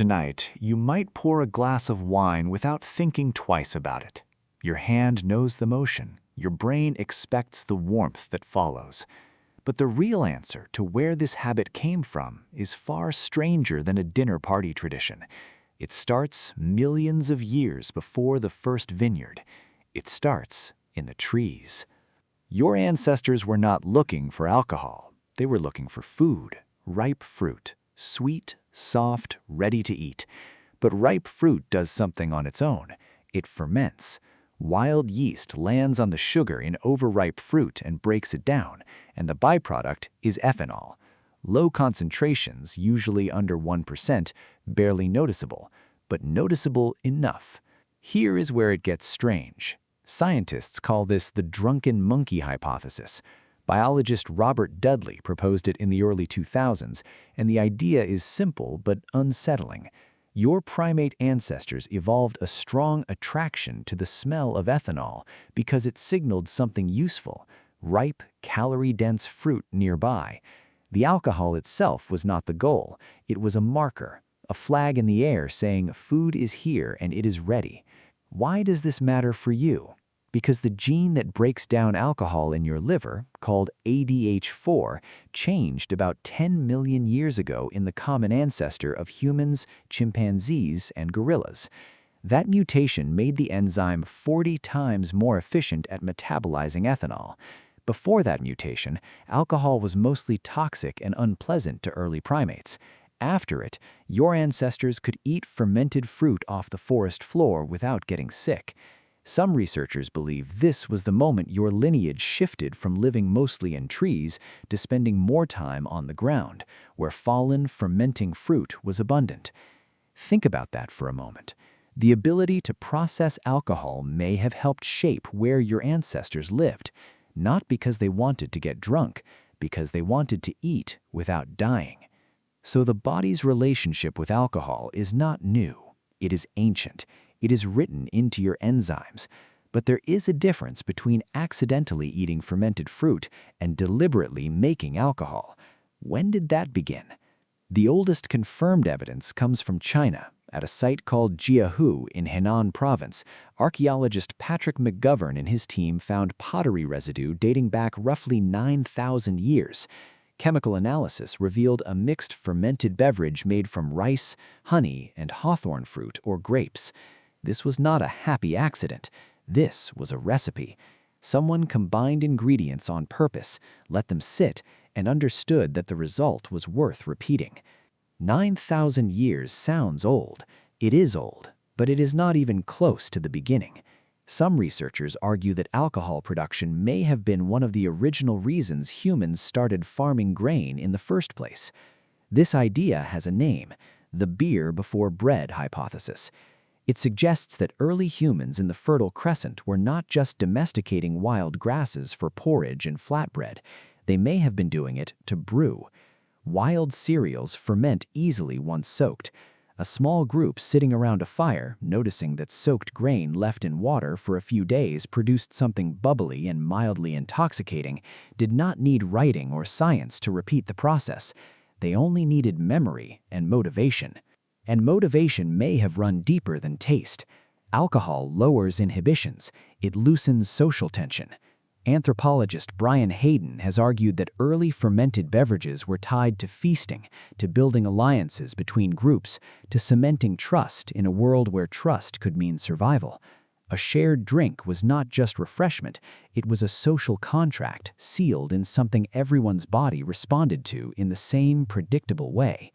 tonight, you might pour a glass of wine without thinking twice about it. Your hand knows the motion. Your brain expects the warmth that follows. But the real answer to where this habit came from is far stranger than a dinner party tradition. It starts millions of years before the first vineyard. It starts in the trees. Your ancestors were not looking for alcohol. They were looking for food, ripe fruit, sweet, soft, ready to eat. But ripe fruit does something on its own. It ferments. Wild yeast lands on the sugar in overripe fruit and breaks it down, and the byproduct is ethanol. Low concentrations, usually under 1%, barely noticeable, but noticeable enough. Here is where it gets strange. Scientists call this the Drunken Monkey Hypothesis. Biologist Robert Dudley proposed it in the early 2000s, and the idea is simple but unsettling. Your primate ancestors evolved a strong attraction to the smell of ethanol because it signaled something useful, ripe, calorie-dense fruit nearby. The alcohol itself was not the goal. It was a marker, a flag in the air saying food is here and it is ready. Why does this matter for you? Because the gene that breaks down alcohol in your liver, called ADH4, changed about 10 million years ago in the common ancestor of humans, chimpanzees, and gorillas. That mutation made the enzyme 40 times more efficient at metabolizing ethanol. Before that mutation, alcohol was mostly toxic and unpleasant to early primates. After it, your ancestors could eat fermented fruit off the forest floor without getting sick. Some researchers believe this was the moment your lineage shifted from living mostly in trees to spending more time on the ground, where fallen, fermenting fruit was abundant. Think about that for a moment. The ability to process alcohol may have helped shape where your ancestors lived, not because they wanted to get drunk, because they wanted to eat without dying. So the body's relationship with alcohol is not new. It is ancient. It is written into your enzymes. But there is a difference between accidentally eating fermented fruit and deliberately making alcohol. When did that begin? The oldest confirmed evidence comes from China. At a site called Jiahu in Henan Province, archaeologist Patrick McGovern and his team found pottery residue dating back roughly 9,000 years. Chemical analysis revealed a mixed fermented beverage made from rice, honey, and hawthorn fruit or grapes. This was not a happy accident. This was a recipe. Someone combined ingredients on purpose, let them sit, and understood that the result was worth repeating. 9,000 years sounds old. It is old, but it is not even close to the beginning. Some researchers argue that alcohol production may have been one of the original reasons humans started farming grain in the first place. This idea has a name, the beer before bread hypothesis. It suggests that early humans in the Fertile Crescent were not just domesticating wild grasses for porridge and flatbread. They may have been doing it to brew. Wild cereals ferment easily once soaked. A small group sitting around a fire, noticing that soaked grain left in water for a few days produced something bubbly and mildly intoxicating, did not need writing or science to repeat the process. They only needed memory and motivation. And motivation may have run deeper than taste. Alcohol lowers inhibitions. It loosens social tension. Anthropologist Brian Hayden has argued that early fermented beverages were tied to feasting, to building alliances between groups, to cementing trust in a world where trust could mean survival. A shared drink was not just refreshment, it was a social contract sealed in something everyone's body responded to in the same predictable way.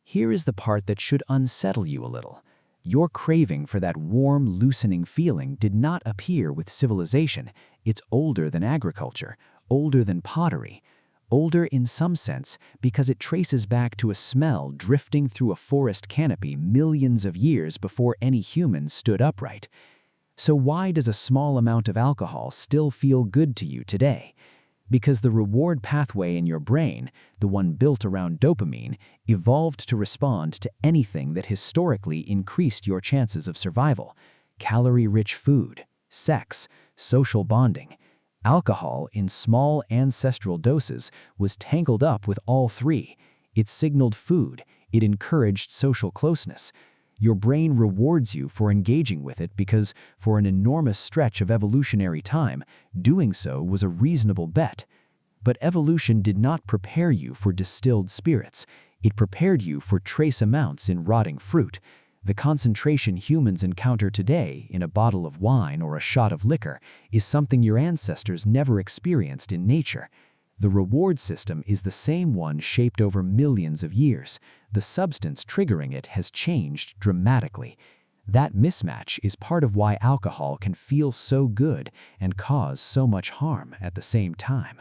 Here is the part that should unsettle you a little. Your craving for that warm, loosening feeling did not appear with civilization. It's older than agriculture, older than pottery. Older in some sense because it traces back to a smell drifting through a forest canopy millions of years before any humans stood upright. So why does a small amount of alcohol still feel good to you today? Because the reward pathway in your brain, the one built around dopamine, evolved to respond to anything that historically increased your chances of survival. Calorie-rich food, sex, social bonding. Alcohol, in small ancestral doses, was tangled up with all three. It signaled food, It encouraged social closeness. Your brain rewards you for engaging with it because, for an enormous stretch of evolutionary time, doing so was a reasonable bet. But evolution did not prepare you for distilled spirits. It prepared you for trace amounts in rotting fruit. The concentration humans encounter today in a bottle of wine or a shot of liquor is something your ancestors never experienced in nature. The reward system is the same one shaped over millions of years. The substance triggering it has changed dramatically. That mismatch is part of why alcohol can feel so good and cause so much harm at the same time.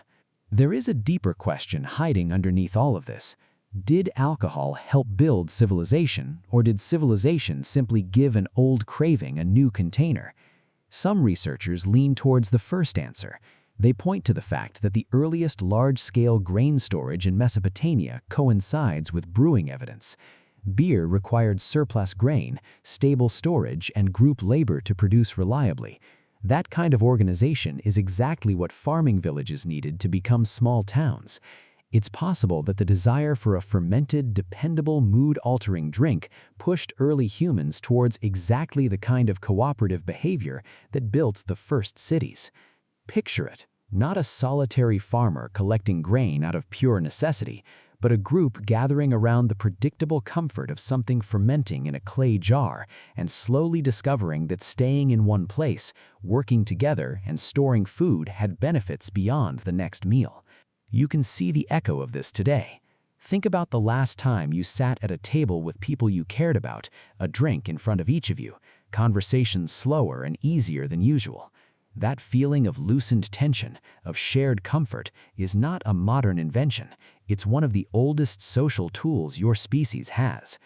There is a deeper question hiding underneath all of this. Did alcohol help build civilization, or did civilization simply give an old craving a new container? Some researchers lean towards the first answer. They point to the fact that the earliest large-scale grain storage in Mesopotamia coincides with brewing evidence. Beer required surplus grain, stable storage, and group labor to produce reliably. That kind of organization is exactly what farming villages needed to become small towns. It's possible that the desire for a fermented, dependable, mood-altering drink pushed early humans towards exactly the kind of cooperative behavior that built the first cities. Picture it, not a solitary farmer collecting grain out of pure necessity, but a group gathering around the predictable comfort of something fermenting in a clay jar and slowly discovering that staying in one place, working together, and storing food had benefits beyond the next meal. You can see the echo of this today. Think about the last time you sat at a table with people you cared about, a drink in front of each of you, conversations slower and easier than usual. That feeling of loosened tension, of shared comfort, is not a modern invention. It's one of the oldest social tools your species has.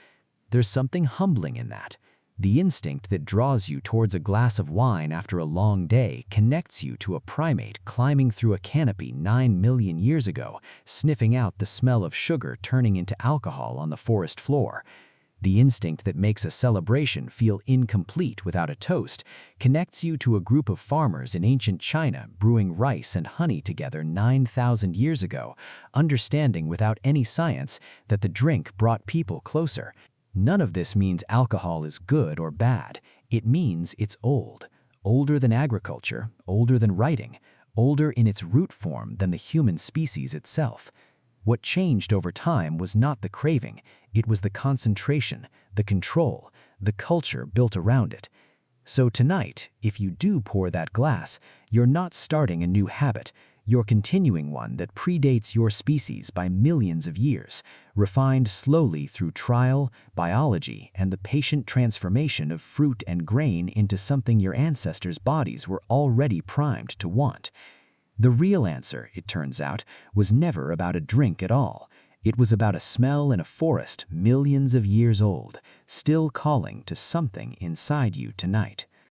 There's something humbling in that. The instinct that draws you towards a glass of wine after a long day connects you to a primate climbing through a canopy 9 million years ago, sniffing out the smell of sugar turning into alcohol on the forest floor. The instinct that makes a celebration feel incomplete without a toast connects you to a group of farmers in ancient China brewing rice and honey together 9,000 years ago, understanding without any science that the drink brought people closer. None of this means alcohol is good or bad. It means it's old. Older than agriculture, older than writing, older in its root form than the human species itself. What changed over time was not the craving, it was the concentration, the control, the culture built around it. So tonight, if you do pour that glass, you're not starting a new habit. You're continuing one that predates your species by millions of years, refined slowly through trial, biology, and the patient transformation of fruit and grain into something your ancestors' bodies were already primed to want. The real answer, it turns out, was never about a drink at all. It was about a smell in a forest millions of years old, still calling to something inside you tonight.